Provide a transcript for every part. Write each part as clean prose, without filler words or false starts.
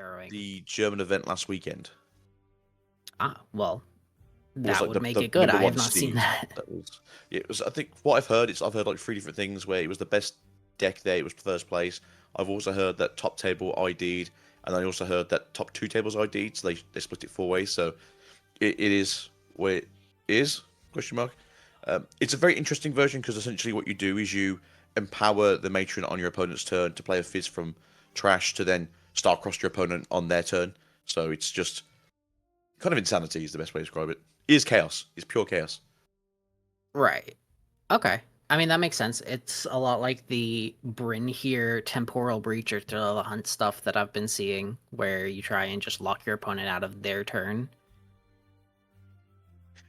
harrowing. the German event last weekend. Well, Was that like would make the it good. number I have one not seen seed. that. That was it. Was I think what I've heard? I've heard like three different things where it was the best deck there. It was first place. I've also heard that top table ID'd, and I also heard that top two tables ID'd. So they split it four ways. So it is where it is? Question mark. It's a very interesting version because essentially what you do is you empower the matron on your opponent's turn to play a fizz from trash to then start across your opponent on their turn. So it's just kind of insanity is the best way to describe it. It is chaos. It's pure chaos. Right. Okay. I mean, that makes sense. It's a lot like the Bryn here temporal breach or thrill of the hunt stuff that I've been seeing, where you try and just lock your opponent out of their turn.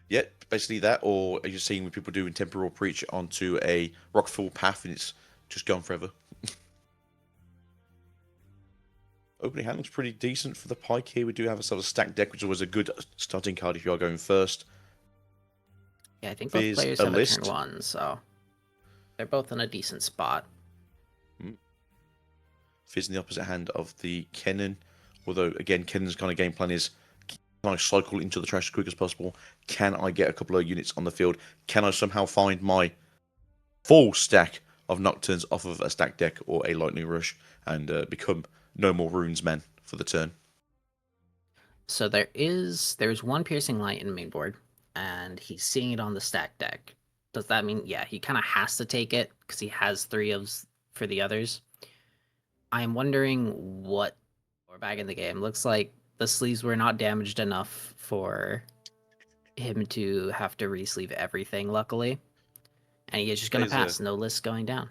Yeah, basically that, or are you seeing with people doing temporal breach onto a rockfall path and it's just gone forever? Opening hand looks pretty decent for the Pyke here. We do have ourselves a stacked deck, which was a good starting card if you are going first. Yeah, I think both Fizz, players a have a turn list. one, so they're both in a decent spot. Fizz in the opposite hand of the Kennen. Although, again, Kennen's kind of game plan is, can I cycle into the trash as quick as possible? Can I get a couple of units on the field? Can I somehow find my full stack of Nocturnes off of a stack deck or a Lightning Rush and become no more runes man for the turn? So there's one piercing light in main board, and he's seeing it on the stack deck. Does that mean he kind of has to take it because he has three of for the others? I'm wondering what we're back in the game. Looks like the sleeves were not damaged enough for him to have to re-sleeve everything, luckily. And he is just gonna pass, no list going down.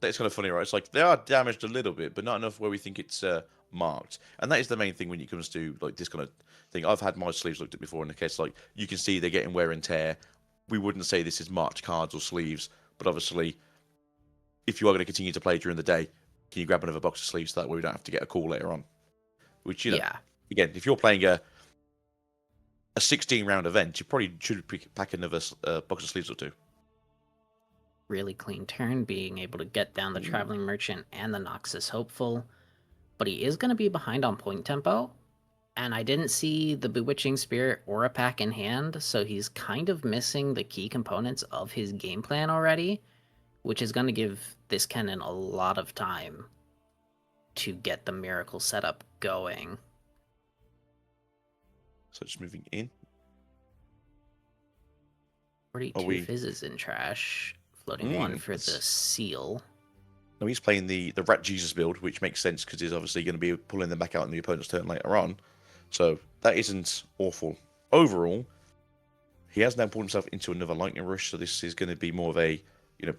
That's kind of funny, right? It's like they are damaged a little bit, but not enough where we think it's marked. And that is the main thing when it comes to like this kind of thing. I've had my sleeves looked at before in the case like you can see they're getting wear and tear. We wouldn't say this is marked cards or sleeves, but obviously, if you are going to continue to play during the day, can you grab another box of sleeves so that way we don't have to get a call later on? Which again, if you're playing a 16 round event, you probably should pack another box of sleeves or two. Really clean turn, being able to get down the Traveling Merchant and the Noxus Hopeful. But he is going to be behind on point tempo, and I didn't see the Bewitching Spirit or a pack in hand, so he's kind of missing the key components of his game plan already, which is going to give this Kennen a lot of time to get the Miracle setup going. So just moving in. 42 fizzes in trash. Floating one for the seal. No, he's playing the Rat Jesus build, which makes sense because he's obviously going to be pulling them back out in the opponent's turn later on. So that isn't awful. Overall, he has now pulled himself into another Lightning Rush, so this is going to be more of a,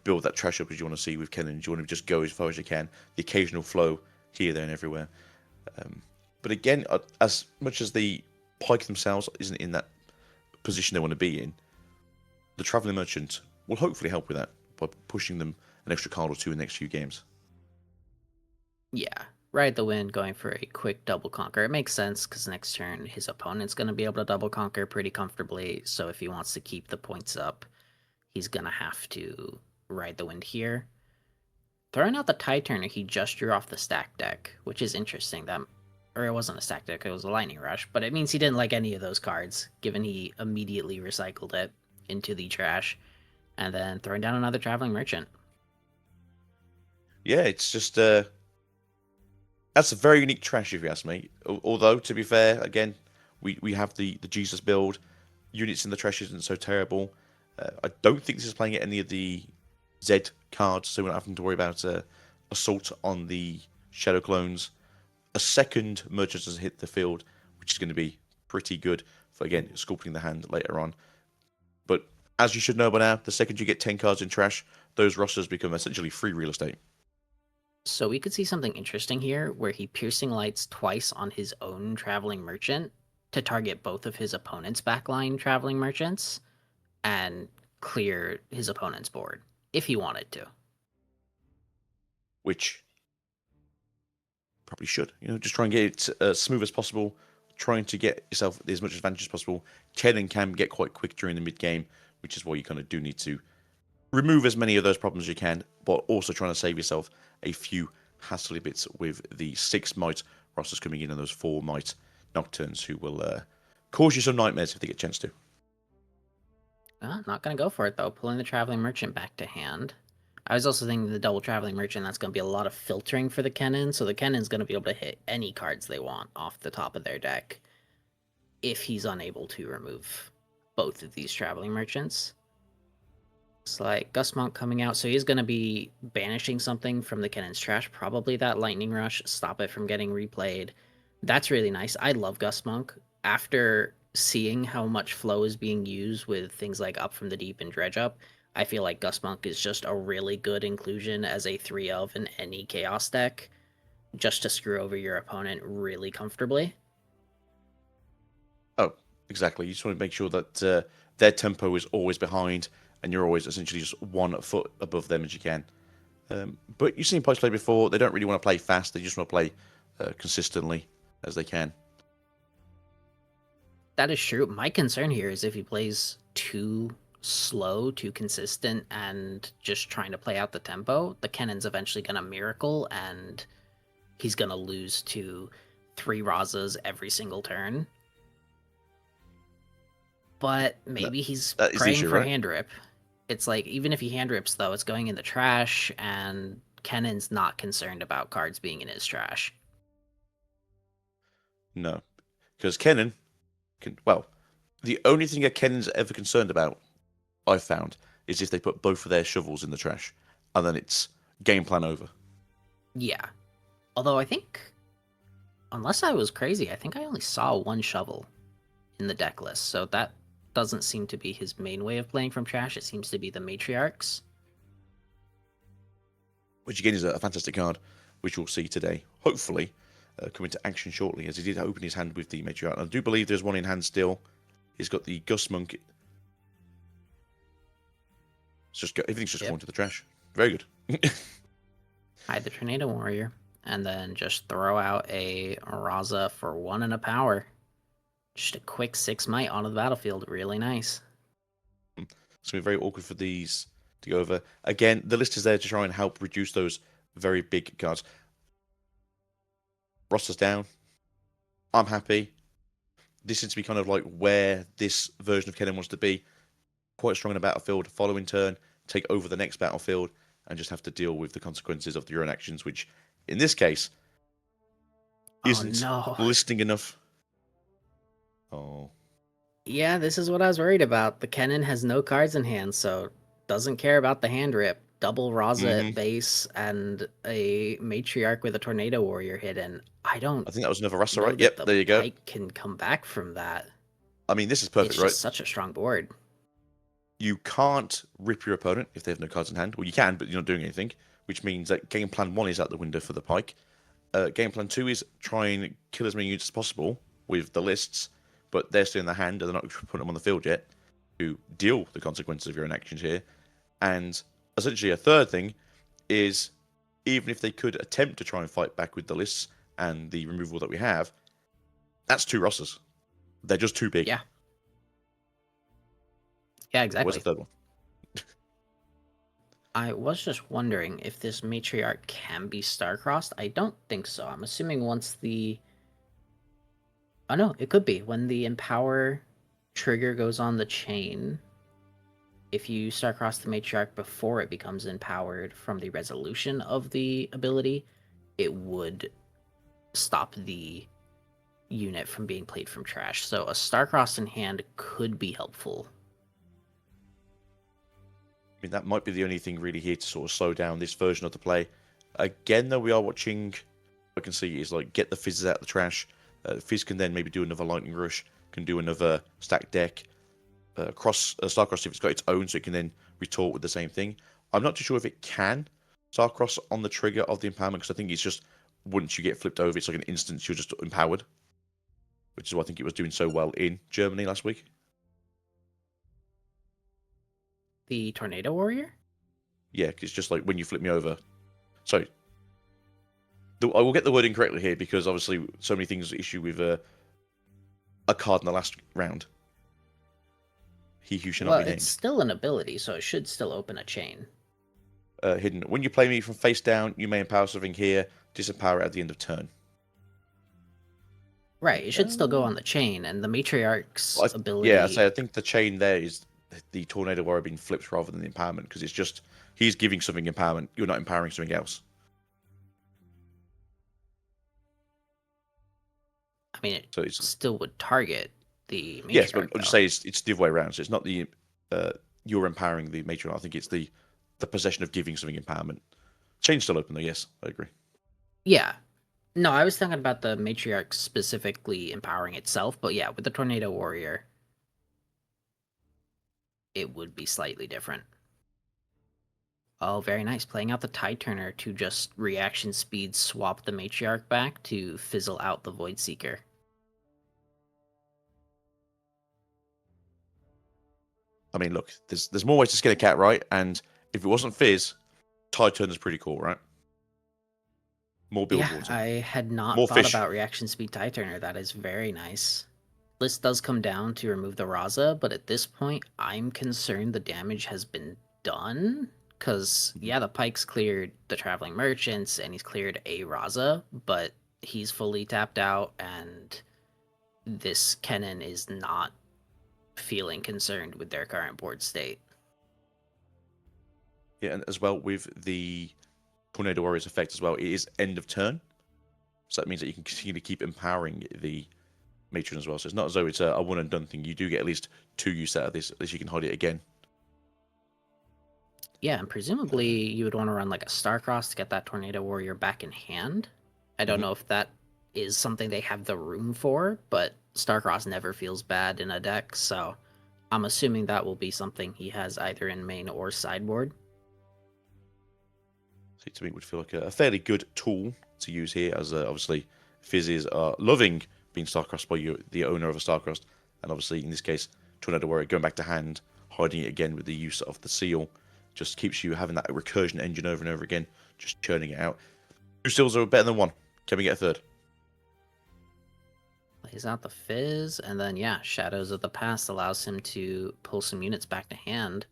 build that trash up as you want to see with Kennen. You want to just go as far as you can. The occasional flow here, there, and everywhere. But again, as much as the Pyke themselves isn't in that position they want to be in, the Traveling Merchant will hopefully help with that by pushing them an extra card or two in the next few games. Yeah, ride the wind, going for a quick double conquer. It makes sense because next turn his opponent's going to be able to double conquer pretty comfortably. So if he wants to keep the points up, he's going to have to ride the wind here. Throwing out the Tide Turner, he just drew off the stack deck, which is interesting. Or it wasn't a stack deck, it was a Lightning Rush, but it means he didn't like any of those cards, given he immediately recycled it into the trash, and then throwing down another Traveling Merchant. Yeah, it's just that's a very unique trash if you ask me. Although, to be fair, again, we have the Jesus build. Units in the trash isn't so terrible. I don't think this is playing any of the Z cards, so we're not having to worry about assault on the Shadow Clones. A second Merchant has hit the field, which is going to be pretty good for, again, sculpting the hand later on. But as you should know by now, the second you get 10 cards in trash, those rosters become essentially free real estate. So we could see something interesting here, where he Piercing Lights twice on his own Traveling Merchant to target both of his opponent's backline Traveling Merchants and clear his opponent's board, if he wanted to. Which probably should. Just try and get it as smooth as possible, trying to get yourself as much advantage as possible. Kennen can get quite quick during the mid-game, which is why you kind of do need to remove as many of those problems as you can, but also trying to save yourself a few hassly bits with the 6 might Roster's coming in on those 4 Might Nocturnes who will cause you some nightmares if they get a chance to. Not going to go for it, though. Pulling the Traveling Merchant back to hand. I was also thinking the double Traveling Merchant, that's going to be a lot of filtering for the Kennen, so the Kennen's going to be able to hit any cards they want off the top of their deck if he's unable to remove both of these Traveling Merchants. It's like Gust Monk coming out, so he's going to be banishing something from the Kennen's trash, probably that Lightning Rush, stop it from getting replayed. That's really nice. I love Gust Monk. After seeing how much flow is being used with things like Up from the Deep and Dredge Up, I feel like Gust Monk is just a really good inclusion as a 3 of in any Chaos deck, just to screw over your opponent really comfortably. Oh, exactly. You just want to make sure that their tempo is always behind, and you're always essentially just 1 foot above them as you can. But you've seen Pyke play before. They don't really want to play fast. They just want to play consistently as they can. That is true. My concern here is if he plays too slow, too consistent, and just trying to play out the tempo, the Kennen's eventually going to miracle, and he's going to lose to 3 Razas every single turn. But maybe he's praying for hand rip. It's like, even if he hand rips, though, it's going in the trash, and Kennen's not concerned about cards being in his trash. No. Because Kennen, well, the only thing a Kennen's ever concerned about, I've found, is if they put both of their shovels in the trash, and then it's game plan over. Yeah. Although I think, unless I was crazy, I think I only saw 1 shovel in the deck list, so that doesn't seem to be his main way of playing from trash. It seems to be the Matriarchs. Which again is a fantastic card, which we'll see today, hopefully, come into action shortly, as he did open his hand with the Matriarch. And I do believe there's 1 in hand still. He's got the Gust Monk. Everything's just going to the trash. Very good. Hide the Tornado Warrior, and then just throw out a Raza for 1 and a power. Just a quick 6 might onto the battlefield. Really nice. It's going to be very awkward for these to go over. Again, the list is there to try and help reduce those very big cards. Roster's down. I'm happy. This seems to be kind of like where this version of Kennen wants to be. Quite strong in a battlefield, follow in turn, take over the next battlefield, and just have to deal with the consequences of your own actions, which, in this case, isn't listing enough. Oh. Yeah, this is what I was worried about. The Kennen has no cards in hand, so doesn't care about the hand rip. Double Raza at base and a Matriarch with a Tornado Warrior hidden. I think that was another Rasa, right? Yep, there you go. Pyke can come back from that. I mean, this is perfect, right? It's just such a strong board. You can't rip your opponent if they have no cards in hand. Well, you can, but you're not doing anything, which means that game plan 1 is out the window for the Pyke. Game plan 2 is try and kill as many units as possible with the lists, but they're still in the hand and they're not putting them on the field yet to deal with the consequences of your own actions here. And essentially a third thing is, even if they could attempt to try and fight back with the lists and the removal that we have, that's 2 Rossers. They're just too big. Yeah. Yeah, exactly. What's the third one? I was just wondering if this Matriarch can be star-crossed. I don't think so. I'm assuming once the... Oh no, it could be. When the Empower trigger goes on the chain, if you star-cross the Matriarch before it becomes empowered from the resolution of the ability, it would stop the unit from being played from trash. So a star-crossed in hand could be helpful. I mean, that might be the only thing really here to sort of slow down this version of the play. Again, though, we are watching, I can see, is like get the fizzes out of the trash. Fizz can then maybe do another Lightning Rush, can do another stack deck. Starcross, if it's got its own, so it can then retort with the same thing. I'm not too sure if it can Starcross on the trigger of the empowerment, because I think it's just, once you get flipped over, it's like an instant you're just empowered. Which is what I think it was doing so well in Germany last week. The Tornado Warrior? Yeah, because it's just like when you flip me over. Sorry. I will get the wording correctly here, because obviously so many things issue with a card in the last round. He who shall not be named. It's still an ability, so it should still open a chain. Hidden. When you play me from face down, you may empower something here, disempower it at the end of turn. Right, it should still go Uh, on the chain, and the Matriarch's yeah, ability. I think the chain there is the tornado warrior being flipped rather than the empowerment because it's just he's giving something empowerment. You're not empowering something else. I mean, it So it's still would target the yes, but Matriarch, I'll just though. say it's the other way around. So it's not the you're empowering the matron. I think it's the possession of giving something empowerment. Chain's still open though. Yes, I agree. Yeah. No, I was thinking about the Matriarch specifically empowering itself, but yeah, with the Tornado Warrior, it would be slightly different. Oh, very nice. Playing out the Tide Turner to just reaction speed swap the Matriarch back to fizzle out the Void Seeker. I mean, look, there's more ways to skin a cat, right? And if it wasn't Fizz, Tide Turner's pretty cool, right? More build Yeah, water, I had not more thought fish. about reaction speed Tide Turner. That is very nice. List does come down to remove the Raza, but at this point, I'm concerned the damage has been done. Because, Mhm. yeah, the Pyke's cleared the Traveling Merchants, and he's cleared a Raza, but he's fully tapped out, and this Kennen is not feeling concerned with their current board state. Yeah, and as well with the Tornado Warriors effect as well, it is end of turn. So that means that you can continue to keep empowering the matron as well. So it's not as though it's a one and done thing. You do get at least 2 use out of this. At least you can hide it again. Yeah, and presumably you would want to run like a Starcross to get that Tornado Warrior back in hand. I don't Mhm. know if that is something they have the room for, but Starcross never feels bad in a deck, so I'm assuming that will be something he has either in main or sideboard. So to me, it would feel like a fairly good tool to use here, as obviously Fizzes are loving being Starcrossed by you, the owner of a Starcrossed, and obviously in this case, Tornado Warrior going back to hand, hiding it again with the use of the seal, just keeps you having that recursion engine over and over again, just churning it out. 2 seals are better than 1. Can we get a third? Plays out the Fizz, and then yeah, Shadows of the Past allows him to pull some units back to hand.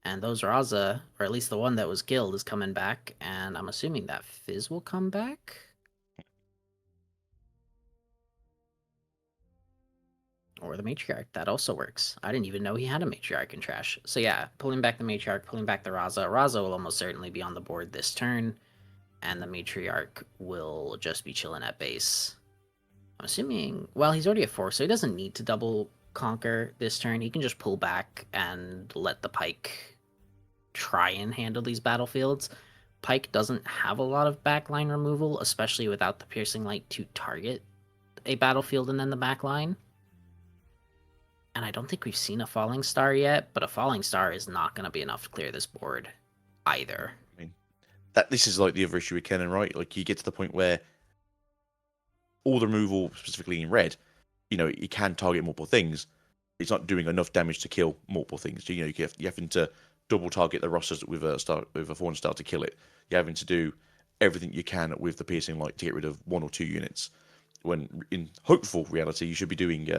And those Raza, or at least the one that was killed, is coming back, and I'm assuming that Fizz will come back? Or the Matriarch, that also works. I didn't even know he had a Matriarch in trash. So yeah, pulling back the Matriarch, pulling back the Raza. Raza will almost certainly be on the board this turn, and the Matriarch will just be chilling at base. I'm assuming, well, he's already at 4, so he doesn't need to double conquer this turn. He can just pull back and let the Pyke try and handle these battlefields. Pyke doesn't have a lot of backline removal, especially without the Piercing Light to target a battlefield and then the backline. And I don't think we've seen a Falling Star yet, but a Falling Star is not going to be enough to clear this board either. I mean, that this is like the other issue with Kennen, right? Like you get to the point where all the removal, specifically in red, it can target multiple things. It's not doing enough damage to kill multiple things. You're having to double target the rosters with a 4 star to kill it. You're having to do everything you can with the piercing light to get rid of 1 or 2 units. When in hopeful reality, you should be doing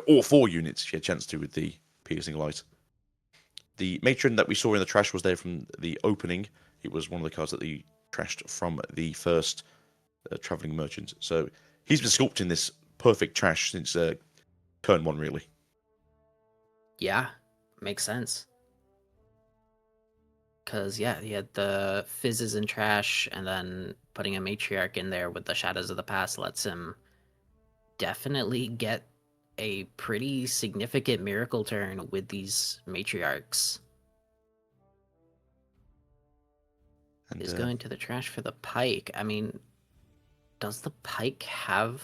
all 4 units if you had a chance to with the piercing light. The matron that we saw in the trash was there from the opening. It was one of the cards that they trashed from the first traveling merchant. So he's been sculpting this perfect trash since turn 1, really. Yeah, makes sense. Because, yeah, he had the Fizzes and trash, and then putting a Matriarch in there with the Shadows of the Past lets him definitely get a pretty significant miracle turn with these Matriarchs. And Is going to the trash for the Pyke. I mean, does the Pyke have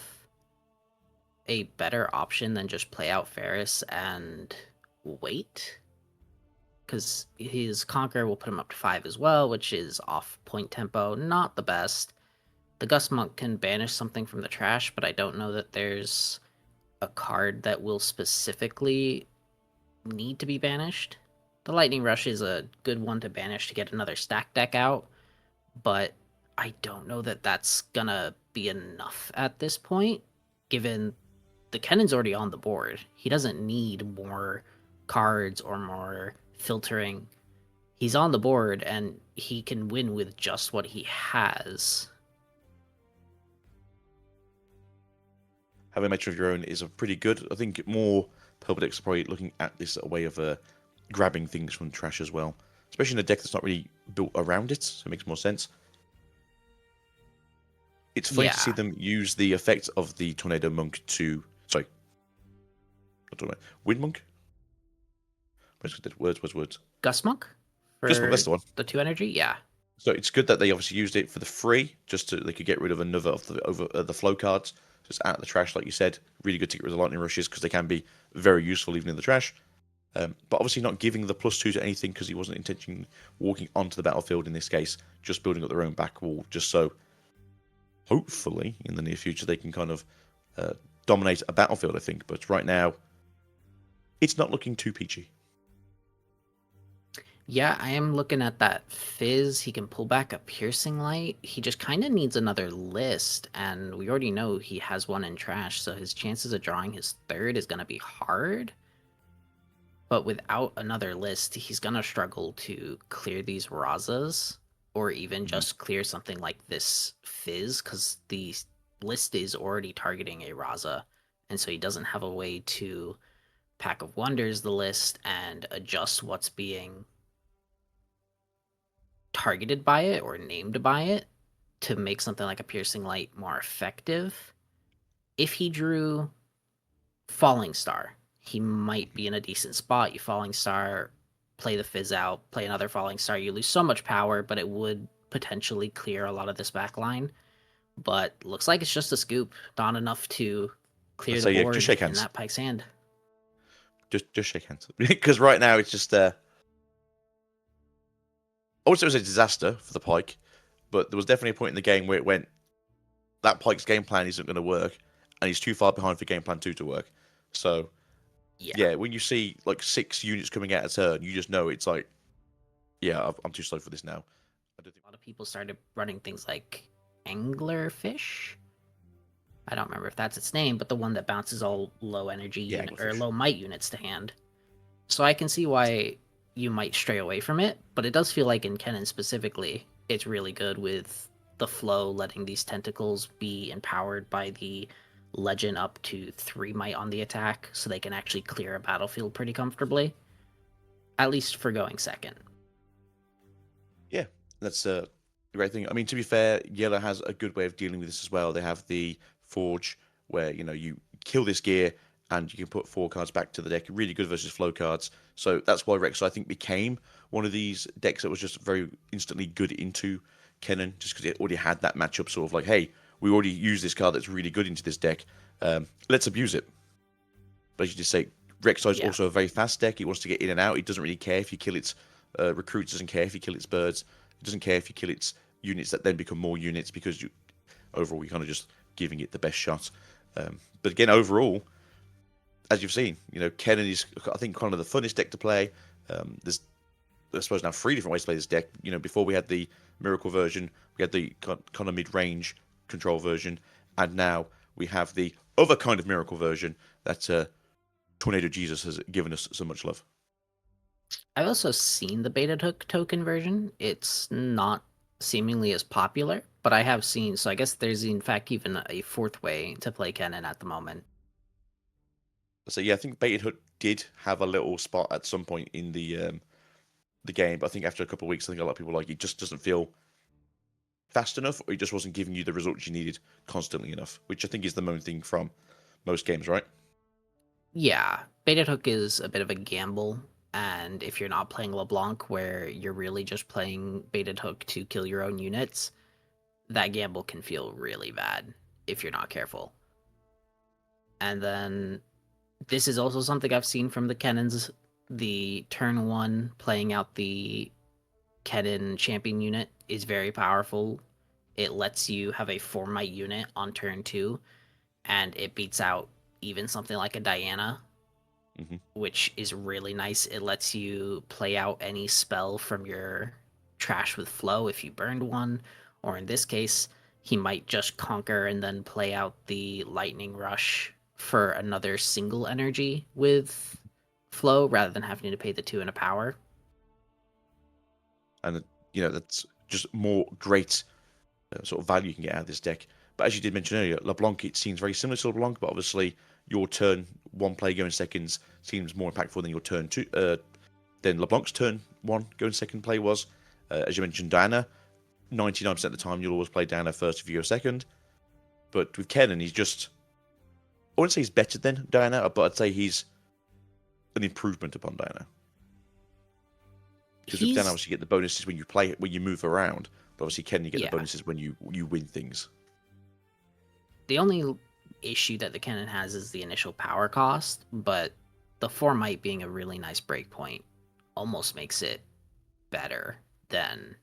a better option than just play out Ferris and wait? Because his Conquer will put him up to 5 as well, which is off point tempo, not the best. The Gust Monk can banish something from the trash, but I don't know that there's a card that will specifically need to be banished. The Lightning Rush is a good one to banish to get another stack deck out, but I don't know that that's gonna be enough at this point, given the Kennen's already on the board. He doesn't need more cards or more filtering. He's on the board and he can win with just what he has. having a metro of your own is a pretty good. I think more purple decks are probably looking at this a way of grabbing things from trash as well, especially in a deck that's not really built around it, so it makes more sense. It's funny to see Yeah. them use the effect of the Tornado Monk to... Sorry. Not Tornado, Wind Monk? Words. Gust Monk Just for that's the one. the 2 energy? Yeah. So it's good that they obviously used it for the free, just so they could get rid of another of the flow cards. Just out of the trash, like you said. Really good to get rid of the lightning rushes because they can be very useful even in the trash. But obviously not giving the +2 to anything because he wasn't intentionally walking onto the battlefield in this case, just building up their own back wall, just so hopefully in the near future they can kind of dominate a battlefield, I think. But right now, it's not looking too peachy. Yeah, I am looking at that Fizz. He can pull back a Piercing Light. He just kind of needs another list, and we already know he has one in trash, so his chances of drawing his third is going to be hard. But without another list, he's going to struggle to clear these Razas, or even just clear something like this Fizz, because the list is already targeting a Raza, and so he doesn't have a way to Pack of Wonders the list and adjust what's being targeted by it or named by it to make something like a Piercing Light more effective. If he drew Falling Star, he might be in a decent spot. You Falling Star, play the Fizz out, play another Falling Star. You lose so much power, but it would potentially clear a lot of this back line. But looks like it's just a scoop, not enough to clear Let's the say, yeah, just board shake in hands. that Pyke's hand. Just shake hands. Because right now it's just I would say it was a disaster for the Pyke, but there was definitely a point in the game where it went, that Pyke's game plan isn't going to work, and he's too far behind for game plan 2 to work. So, yeah, when you see like 6 units coming out a turn, you just know it's like, yeah, I'm too slow for this now. A lot of people started running things like Anglerfish. I don't remember if that's its name, but the one that bounces all low energy unit or low might units to hand. So I can see why you might stray away from it, but it does feel like in Kennen specifically, it's really good with the flow, letting these tentacles be empowered by the legend up to 3 might on the attack, so they can actually clear a battlefield pretty comfortably. At least for going second. Yeah, that's a great thing. I mean, to be fair, Yellow has a good way of dealing with this as well. They have the Forge, where you kill this gear and you can put 4 cards back to the deck. Really good versus flow cards. So that's why Rex, I think, became one of these decks that was just very instantly good into Kennen, just because it already had that matchup sort of like, hey, we already used this card that's really good into this deck. Let's abuse it. But as you just say, Rek'Sai is also a very fast deck. He wants to get in and out. He doesn't really care if you kill its recruits, doesn't care if you kill its birds. He doesn't care if you kill its units that then become more units because overall you're kind of just giving it the best shot. But again, overall, as you've seen, Kennen is, I think, kind of the funnest deck to play. There's, I suppose, now 3 different ways to play this deck. Before we had the Miracle version, we had the kind of mid-range control version, and now we have the other kind of Miracle version that Tornado Jesus has given us so much love. I've also seen the beta token version. It's not seemingly as popular, but I have seen, so I guess there's in fact even a 4th way to play Kennen at the moment. So yeah, I think Baited Hook did have a little spot at some point in the game, but I think after a couple of weeks, I think a lot of people like it just doesn't feel fast enough, or it just wasn't giving you the results you needed constantly enough, which I think is the main thing from most games, right? Yeah, Baited Hook is a bit of a gamble, and if you're not playing LeBlanc, where you're really just playing Baited Hook to kill your own units, that gamble can feel really bad if you're not careful. And then this is also something I've seen from the Kennens, the turn 1 playing out the Kennen champion unit is very powerful. It lets you have a 4 might unit on turn 2, and it beats out even something like a Diana, which is really nice. It lets you play out any spell from your trash with flow if you burned one, or in this case, he might just conquer and then play out the lightning rush for another single energy with flow rather than having to pay the 2 and a power. And that's just more great sort of value you can get out of this deck. But as you did mention earlier, LeBlanc, it seems very similar to LeBlanc, but obviously your turn one play going seconds seems more impactful than your turn two. Than LeBlanc's turn one going second play was. As you mentioned, Diana, 99% of the time you'll always play Diana first if you go second. But with Kennen, he's just, I wouldn't say he's better than Diana, but I'd say he's an improvement upon Diana. Because with Diana, obviously you get the bonuses when you play, when you move around. But obviously Kennen, you get the bonuses when you win things. The only issue that the Kennen has is the initial power cost, but the 4 might being a really nice breakpoint almost makes it better than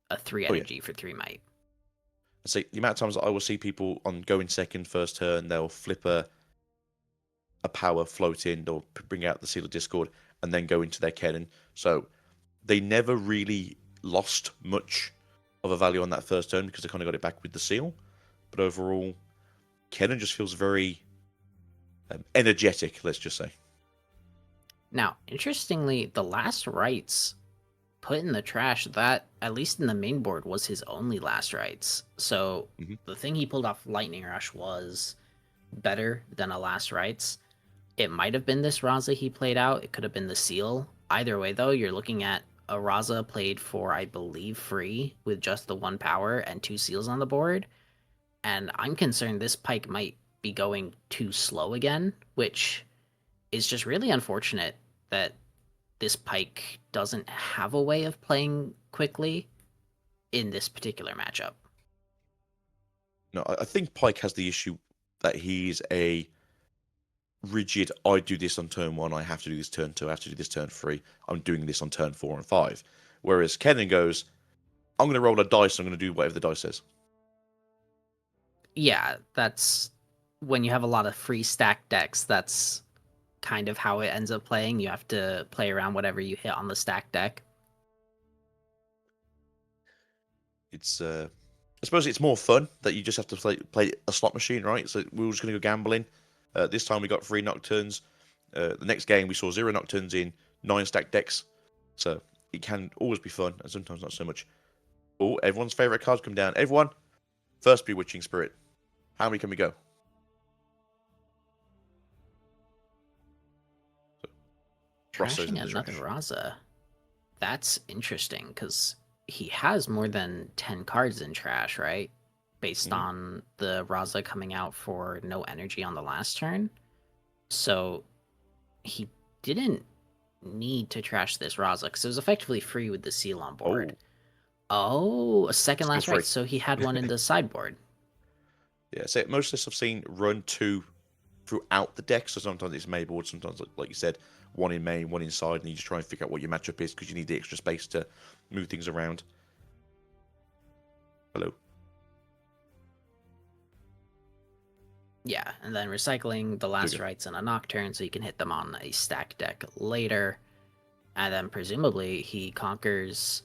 a 3 energy for 3 might. So the amount of times that I will see people on going second first turn, they'll flip a power float in, they'll bring out the Seal of Discord, and then go into their Kennen. So they never really lost much of a value on that first turn because they kind of got it back with the Seal. But overall, Kennen just feels very energetic, let's just say. Now, interestingly, the last rights put in the trash, that, at least in the main board, was his only last rights. So the thing he pulled off Lightning Rush was better than a last rights. It might have been this Raza he played out. It could have been the Seal. Either way, though, you're looking at a Raza played for, I believe, free with just the 1 power and 2 seals on the board. And I'm concerned this Pyke might be going too slow again, which is just really unfortunate that this Pyke doesn't have a way of playing quickly in this particular matchup. No, I think Pyke has the issue that he's a rigid, I do this on turn 1, I have to do this turn 2, I have to do this turn 3, I'm doing this on turn 4 and 5. Whereas Kennen goes, I'm going to roll a dice, I'm going to do whatever the dice says. Yeah, that's when you have a lot of free stack decks, that's kind of how it ends up playing. You have to play around whatever you hit on the stack deck. It's I suppose it's more fun that you just have to play a slot machine, right? So we were just going to go gambling. This time we got 3 Nocturnes. The next game we saw 0 Nocturnes in 9 stack decks. So it can always be fun, and sometimes not so much. Oh, everyone's favourite cards come down. Everyone, first Bewitching Spirit. How many can we go? Trashing another Raza. That's interesting, because he has more than 10 cards in trash, right? Based on the Raza coming out for no energy on the last turn. So he didn't need to trash this Raza, because it was effectively free with the Seal on board. Oh, a second last right, so he had one in the sideboard. Yeah, so most lists I've seen run 2 throughout the deck, so sometimes it's main board, sometimes, like you said, 1 in main, 1 inside, and you just try and figure out what your matchup is because you need the extra space to move things around. Hello. Yeah, and then recycling the last rights in a Nocturne so you can hit them on a stack deck later. And then presumably he conquers...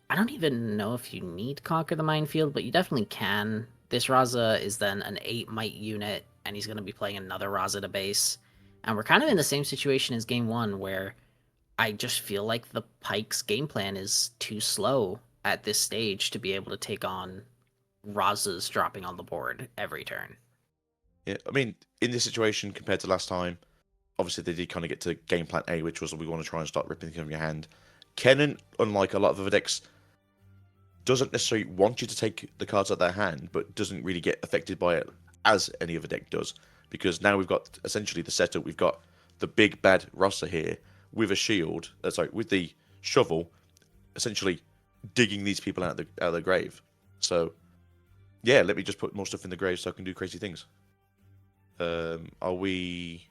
I don't even know if you need Conquer the Minefield, but you definitely can. This Raza is then an 8 might unit, and he's going to be playing another Raza to base. And we're kind of in the same situation as game 1, where I just feel like the Pyke's game plan is too slow at this stage to be able to take on Razas dropping on the board every turn. Yeah, I mean, in this situation compared to last time, obviously they did kind of get to game plan A, which was we want to try and start ripping things from your hand. Kennen, unlike a lot of other decks, doesn't necessarily want you to take the cards out of their hand, but doesn't really get affected by it as any other deck does. Because now we've got essentially the setup. We've got the big bad Rasa here with a shield, with the shovel, essentially digging these people out of the grave. So, yeah, let me just put more stuff in the grave so I can do crazy things. Are we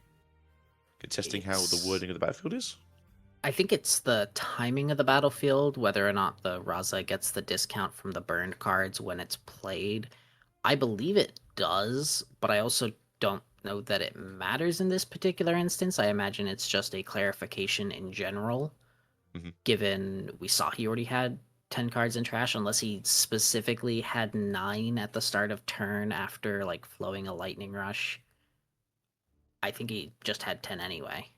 contesting how the wording of the battlefield is? I think it's the timing of the battlefield, whether or not the Raza gets the discount from the burned cards when it's played. I believe it does, but I also don't know that it matters in this particular instance. I imagine it's just a clarification in general, given we saw he already had 10 cards in trash, unless he specifically had 9 at the start of turn after like flowing a Lightning Rush. I think he just had 10 anyway.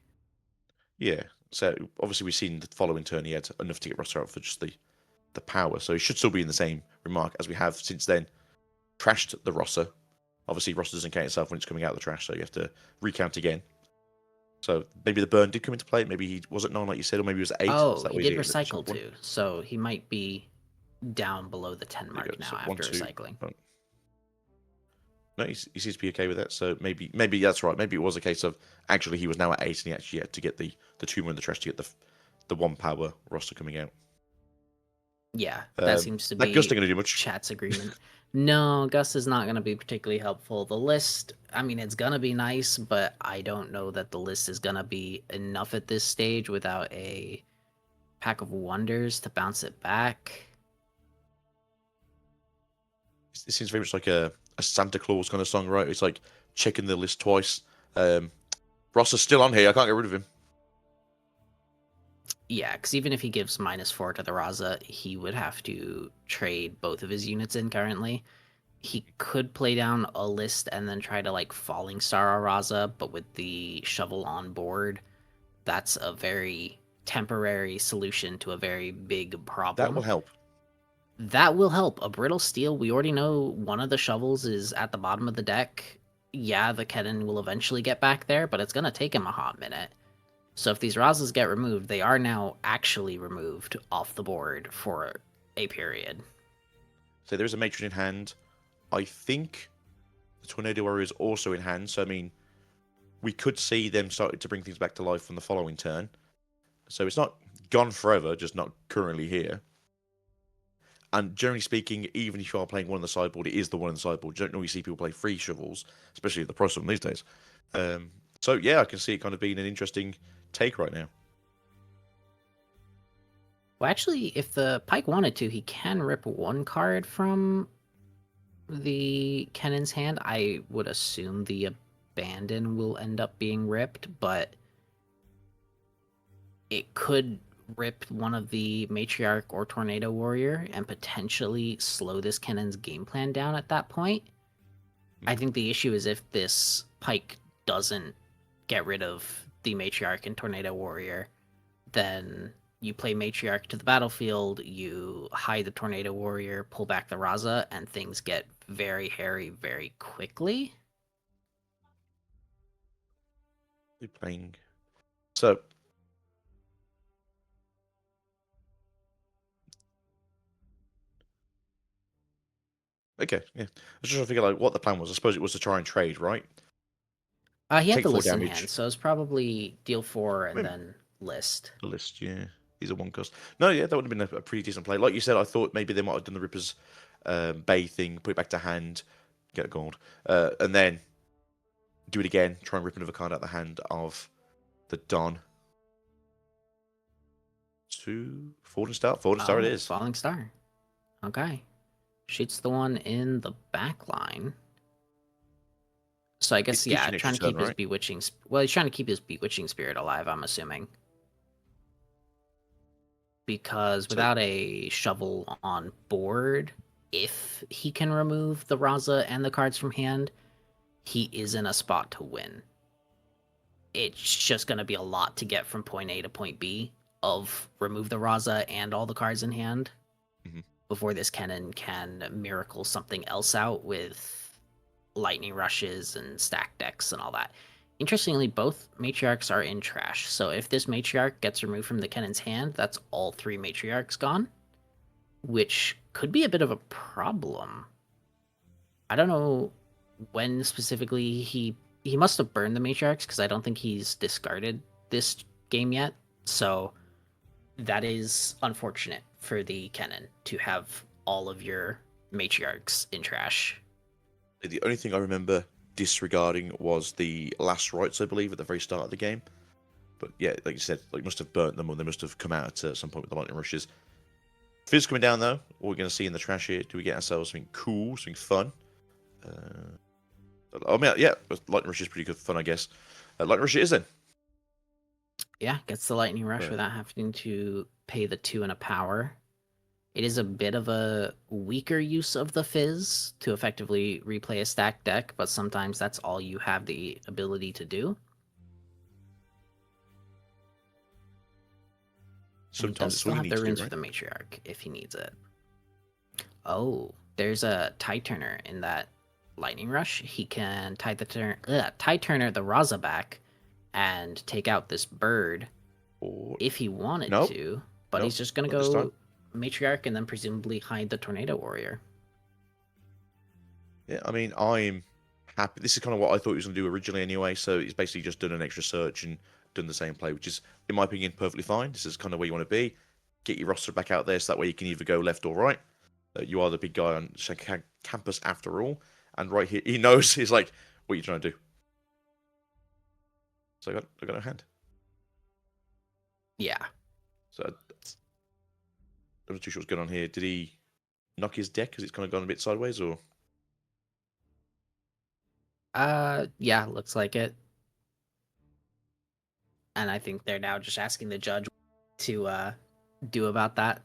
Yeah, so obviously we've seen the following turn he had enough to get Rosser out for just the power, so he should still be in the same remark as we have since then. trashed the roster. Obviously, roster doesn't count itself when it's coming out of the trash, so you have to recount again. So maybe the burn did come into play. Maybe he was at 9, like you said, or maybe he was at 8. Oh, So that he way did he get recycle too, so he might be down below the 10 There you mark go. now So 1, after 2. recycling. Oh. No, he seems to be okay with that. So maybe that's right. Maybe it was a case of actually he was now at 8 and he actually had to get the 2 more in the trash to get the 1 power roster coming out. Yeah, that seems to That Gus be ain't gonna do much. chat's agreement. No, Gus is not going to be particularly helpful. The list, I mean, it's going to be nice, but I don't know that the list is going to be enough at this stage without a pack of wonders to bounce it back. It seems very much like a Santa Claus kind of song, right? It's like checking the list twice. Ross is still on here. I can't get rid of him. Yeah, because even if he gives -4 to the Raza, he would have to trade both of his units in currently. He could play down a list and then try to like Falling Star a Raza, but with the shovel on board, that's a very temporary solution to a very big problem. That will help. That will help. A Brittle Steel, we already know one of the shovels is at the bottom of the deck. Yeah, the Kennen will eventually get back there, but it's going to take him a hot minute. So if these Razas get removed, they are now actually removed off the board for a period. So there is a Matron in hand. I think the Tornado Warrior is also in hand. So, I mean, we could see them starting to bring things back to life from the following turn. So it's not gone forever, just not currently here. And generally speaking, even if you are playing one on the sideboard, it is the one on the sideboard. You don't normally see people play 3 shovels, especially at the price of them these days. So, yeah, I can see it kind of being an interesting take right now. Well, actually, if the Pyke wanted to, he can rip 1 card from the Kennen's hand. I would assume the Abandon will end up being ripped, but it could rip one of the Matriarch or Tornado Warrior and potentially slow this Kennen's game plan down at that point. I think the issue is if this Pyke doesn't get rid of the Matriarch and Tornado Warrior, then you play Matriarch to the battlefield, you hide the Tornado Warrior, pull back the Raza, and things get very hairy very quickly. You're playing. So. Okay, yeah. I was just trying to figure out what the plan was. I suppose it was to try and trade, right? He had Take the 4 list in damage. hand, so it's probably deal 4 and Maybe. then list. The list, yeah. These are 1 cost. No, yeah, that would have been a pretty decent play. Like you said, I thought maybe they might have done the Ripper's Bay thing, put it back to hand, get a gold, and then do it again, try and rip another card out the hand of the Don. To Falling Star. Falling Star it is. Falling Star. Okay. Shoots the one in the back line. So I guess, yeah, trying to keep his Bewitching... Well, he's trying to keep his Bewitching Spirit alive, I'm assuming. Because without a shovel on board, if he can remove the Raza and the cards from hand, he is in a spot to win. It's just going to be a lot to get from point A to point B of remove the Raza and all the cards in hand before this Kennen can miracle something else out with lightning rushes and stack decks and all that. Interestingly, both Matriarchs are in trash, so if this Matriarch gets removed from the Kennen's hand, that's all 3 Matriarchs gone, which could be a bit of a problem. I don't know when specifically he must have burned the Matriarchs, because I don't think he's discarded this game yet, so that is unfortunate for the Kennen to have all of your Matriarchs in trash. The only thing I remember disregarding was the last rights, I believe, at the very start of the game. But yeah, like you said, like must have burnt them, or they must have come out at some point with the lightning rushes. Fizz coming down though. What we're going to see in the trash here? Do we get ourselves something cool, something fun? I mean, yeah, lightning rush is pretty good fun, I guess. Lightning rush it is then. Yeah, gets the lightning rush without having to pay the 2 and a power. It is a bit of a weaker use of the Fizz to effectively replay a stacked deck, but sometimes that's all you have the ability to do. Sometimes it's all you need to do, right? for the Matriarch if he needs it. Oh, There's a Tide Turner in that Lightning Rush. He can Tide Turner the Raza back and take out this bird Or if he wanted nope, to, but nope, he's just gonna not this time. go Matriarch and then presumably hide the Tornado Warrior. Yeah, I mean, I'm happy. This is kind of what I thought he was going to do originally anyway. So he's basically just done an extra search and done the same play, which is, in my opinion, perfectly fine. This is kind of where you want to be. Get your roster back out there so that way you can either go left or right. You are the big guy on campus after all. And right here, he knows. He's like, what are you trying to do? So I got no hand. Yeah. So I'm not too sure what's going on here. Did he knock his deck because it's kind of gone a bit sideways, or? Yeah, looks like it. And I think they're now just asking the judge to do about that.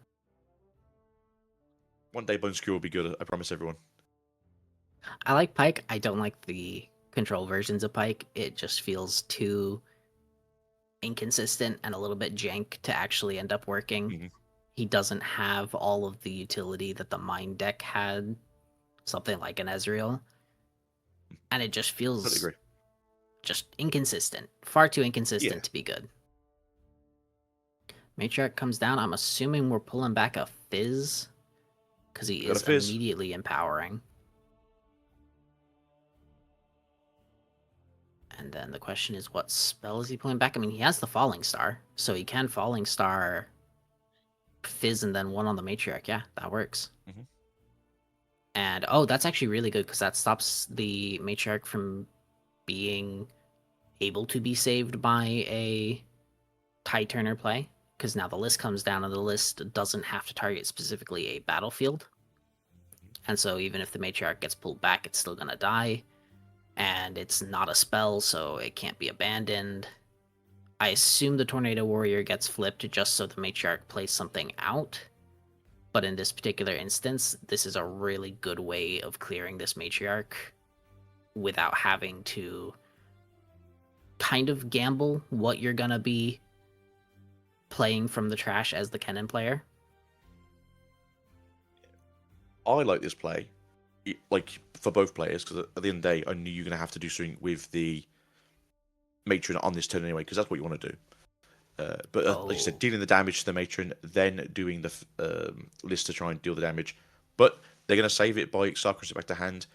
One day Bone Skewer will be good, I promise everyone. I like Pyke. I don't like the control versions of Pyke. It just feels too inconsistent and a little bit jank to actually end up working. Mm-hmm. He doesn't have all of the utility that the Mind deck had, something like an Ezreal. And it just Totally feels agree. just inconsistent. Far too inconsistent Yeah. to be good. Matriarch comes down. I'm assuming we're pulling back a Fizz because he Got a is Fizz. immediately empowering. And then the question is, what spell is he pulling back? I mean, he has the Falling Star, so he can Falling Star Fizz and then one on the Matriarch. Yeah, that works. Mm-hmm. And oh, that's actually really good because that stops the Matriarch from being able to be saved by a Tide Turner play. Because now the list comes down and the list doesn't have to target specifically a battlefield. And so even if the Matriarch gets pulled back, it's still going to die. And it's not a spell, so it can't be abandoned. I assume the Tornado Warrior gets flipped just so the Matriarch plays something out. But in this particular instance, this is a really good way of clearing this Matriarch without having to kind of gamble what you're going to be playing from the trash as the Kennen player. I like this play, like for both players, because at the end of the day, I knew you're going to have to do something with the matron on this turn anyway, because that's what you want to do. But like you said, dealing the damage to the matron, then doing the list to try and deal the damage. But they're going to save it by sacrificing back to hand.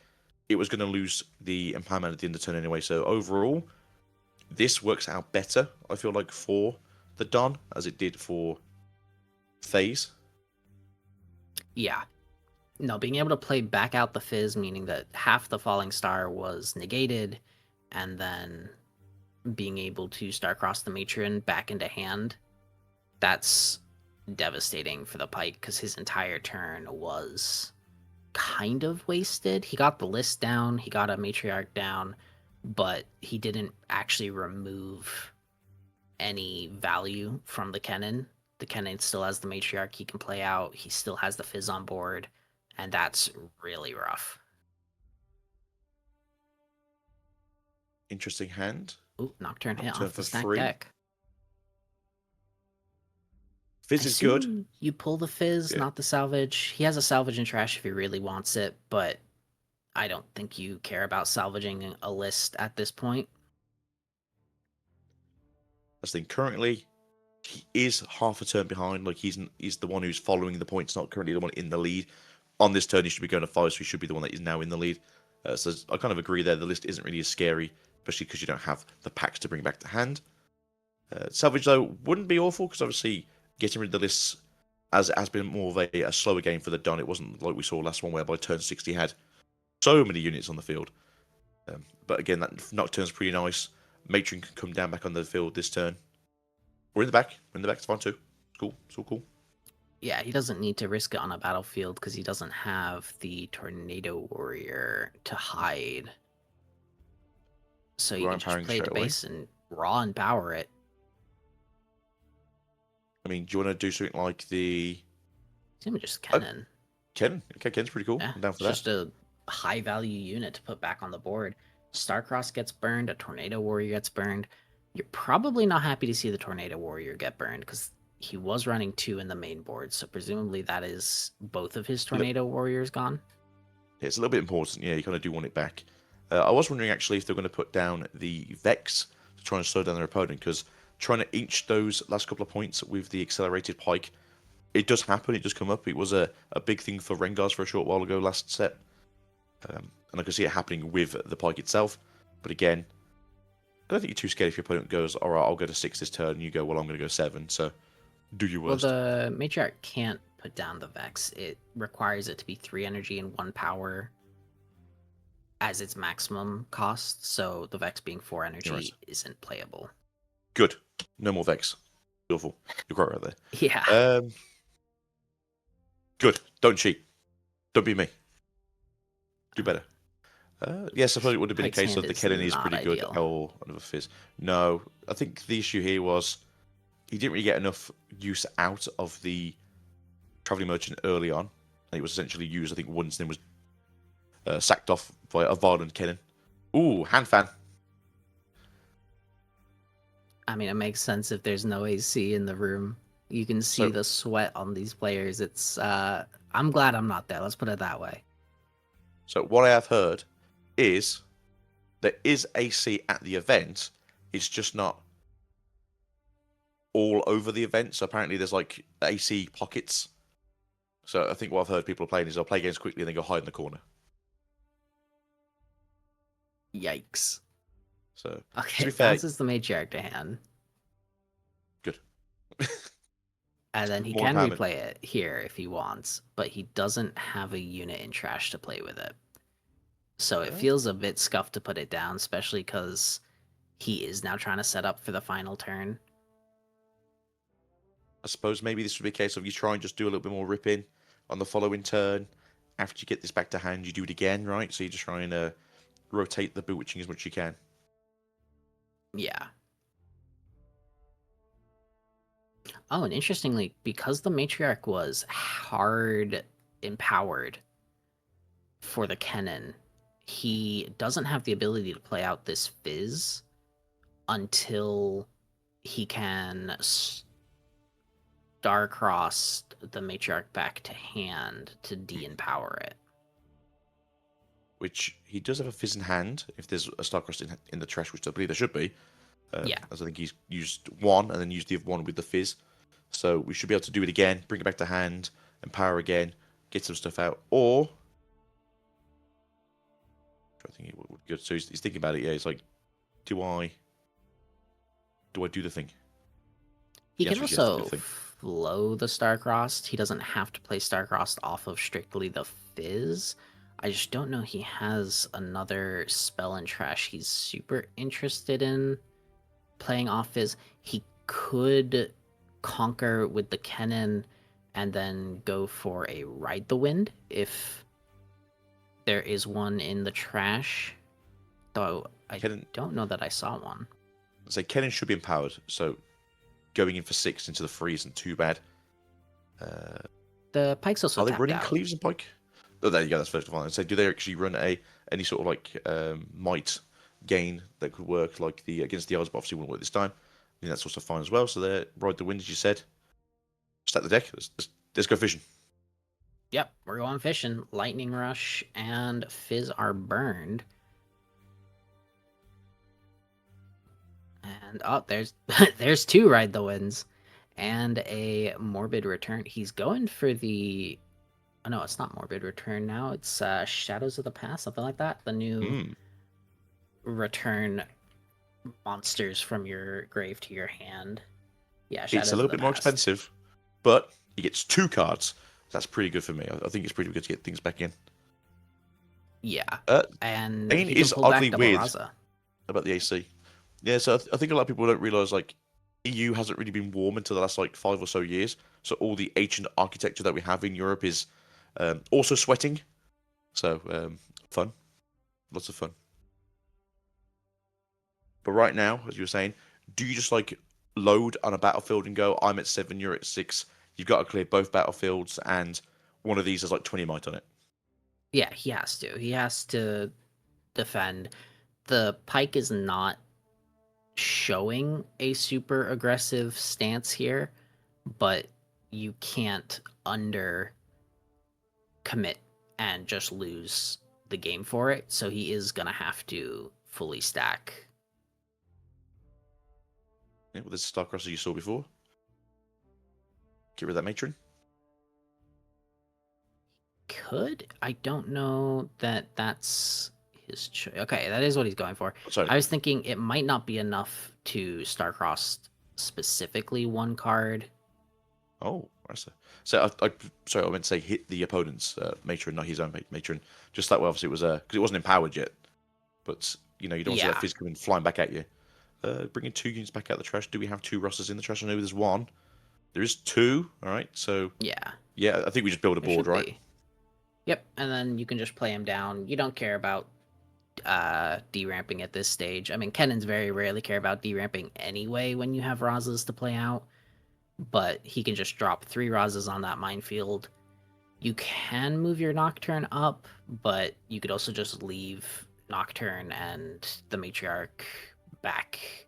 It was going to lose the empowerment at the end of the turn anyway. So overall, this works out better, I feel like, for the Don as it did for Thadeaus. Yeah. No, being able to play back out the Fizz, meaning that half the Falling Star was negated, and then being able to Starcross the Matron back into hand, that's devastating for the Pyke because his entire turn was kind of wasted. He got the list down, he got a Matriarch down, but he didn't actually remove any value from the Kennen. The Kennen still has the Matriarch he can play out, he still has the Fizz on board, and that's really rough. Interesting hand. Ooh, Nocturne hit Nocturne off the for stack 3. deck. Fizz is good. You pull the Fizz, Yeah. not the salvage. He has a salvage and trash if he really wants it, but I don't think you care about salvaging a list at this point. I think currently he is half a turn behind. Like he's the one who's following the points, not currently the one in the lead. On this turn, he should be going to 5, so he should be the one that is now in the lead. So I kind of agree there. The list isn't really as scary, especially because you don't have the packs to bring back to hand. Salvage, though, wouldn't be awful, because obviously getting rid of the lists as it has been more of a slower game for the Don. It wasn't like we saw last one, where by turn 60 he had so many units on the field. But again, that Nocturne's pretty nice. Matron can come down back on the field this turn. We're in the back. It's fine too. It's cool. It's all cool. Yeah, he doesn't need to risk it on a battlefield because he doesn't have the Tornado Warrior to hide. So you can just play the base and raw and power it. I mean, do you want to do something like the... Even just Kennen. Kennen? Okay, Kennen's pretty cool. Yeah, I'm down for just a high value unit to put back on the board. Starcross gets burned, a Tornado Warrior gets burned. You're probably not happy to see the Tornado Warrior get burned because he was running 2 in the main board, so presumably that is both of his Tornado Warriors gone. It's a little bit important. Yeah, you kind of do want it back. I was wondering actually if they're going to put down the Vex to try and slow down their opponent, because trying to inch those last couple of points with the accelerated Pyke, it does happen. It does come up. It was a big thing for Rengars for a short while ago last set. And I can see it happening with the Pyke itself. But again, I don't think you're too scared if your opponent goes, all right, I'll go to 6 this turn, and you go, well, I'm going to go 7. So do your Well, worst. the Matriarch can't put down the Vex. It requires it to be 3 energy and 1 power as its maximum cost. So the Vex being 4 energy Right. isn't playable. Good. No more Vex. Beautiful. You're quite right there. Yeah. Good. Don't cheat. Don't be me. Do better. Yes, I suppose it would have been a Pyke's case hand of the is Kennen is not pretty good, ideal. or another Fizz. No, I think the issue here was he didn't really get enough use out of the Travelling Merchant early on. And it was essentially used, I think, once, and then was sacked off by a violent Kennen. Ooh, hand fan. I mean, it makes sense if there's no AC in the room. You can see So, the sweat on these players. It's I'm glad I'm not there. Let's put it that way. so what I have heard is there is AC at the event. It's just not all over the event. So apparently there's like AC pockets. So I think what I've heard people playing is they'll play games quickly and then go hide in the corner. Yikes. So Okay, to be fair, bounces the Matriarch to hand. good. And then he More can empowerment. replay it here if he wants, but he doesn't have a unit in trash to play with it. So it feels a bit scuffed to put it down, especially because he is now trying to set up for the final turn. I suppose maybe this would be a case of you try and just do a little bit more ripping on the following turn. After you get this back to hand, you do it again, right? So you just try and rotate the bewitching as much as you can. Yeah. Oh, and interestingly, because the Matriarch was hard empowered for the Kennen, he doesn't have the ability to play out this Fizz until he can Starcross the Matriarch back to hand to de-empower it. Which he does have a Fizz in hand if there's a Starcross in the trash, which I believe there should be. Yeah. As I think he's used one and then used the other one with the Fizz. So we should be able to do it again, bring it back to hand, empower again, get some stuff out. Or I think it would be good. So he's thinking about it. Yeah, he's like, do I do the thing? He The can answer is yes, do also the thing. flow the Starcrossed. He doesn't have to play Starcrossed off of strictly the Fizz. I just don't know he has another spell in trash he's super interested in playing off Fizz. He could conquer with the Kennen and then go for a Ride the Wind if there is one in the trash. Though I don't know that I saw one. So Kennen should be empowered. So going in for 6 into the 3 isn't too bad. The Pyke's also are they tapped running out. Cleaves and Pyke? Oh, there you go. That's first of all. So do they actually run any sort of like might gain that could work like the against the odds, but obviously wouldn't work this time. I think that's also fine as well. So they ride the wind, as you said. Stack the deck. Let's go fishing. Yep, we're going fishing. Lightning Rush and Fizz are burned. And there's 2 Ride the Winds and a Morbid Return. He's going for the oh no, it's not Morbid Return now. It's Shadows of the Past, something like that. The new return monsters from your grave to your hand. Yeah, Shadows It's a little of the bit more Past. expensive, but he gets 2 cards. That's pretty good for me. I think it's pretty good to get things back in. Yeah, and Bane he can is pull oddly back weird Raza. about the AC. Yeah, so I think a lot of people don't realize like EU hasn't really been warm until the last like 5 or so years. So all the ancient architecture that we have in Europe is also sweating. So fun, lots of fun. But right now, as you were saying, do you just like load on a battlefield and go, I'm at 7, you're at 6. You've got to clear both battlefields, and one of these has like 20 might on it. Yeah, he has to. He has to defend. The Pyke is not showing a super aggressive stance here, but you can't under commit and just lose the game for it. So he is going to have to fully stack. Yeah, well, there's a Starcrosser you saw before. Get rid of that matron. Could. I don't know that that's his choice. Okay, that is what he's going for. Sorry. I was thinking it might not be enough to Starcross specifically one card. Oh, I see. So sorry, I meant to say hit the opponent's matron, not his own matron. Just that way, obviously, it was because it wasn't empowered yet. But you know, you don't see that fizz coming flying back at you. Bringing 2 units back out of the trash. Do we have 2 Rosses in the trash? I know there's 1. There is 2. All right, so yeah, I think we just build a board, right? Be. Yep, and then you can just play him down. You don't care about deramping at this stage. I mean, Kennens very rarely care about deramping anyway when you have Razas to play out, but he can just drop 3 Razas on that minefield. You can move your Nocturne up, but you could also just leave Nocturne and the Matriarch back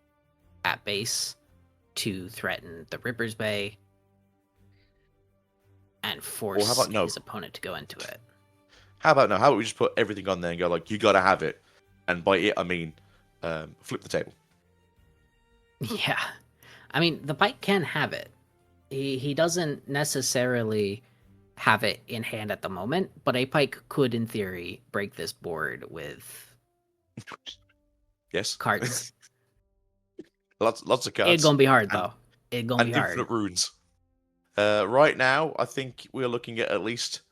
at base to threaten the Ripper's Bay and force his opponent to go into it. How about no? How about we just put everything on there and go like, you gotta have it, and by it I mean flip the table. Yeah, I mean the Pyke can have it. He doesn't necessarily have it in hand at the moment, but a Pyke could, in theory, break this board with yes cards. lots of cards. It's gonna be hard though. It's gonna be hard. Infinite runes. Right now, I think we're looking at least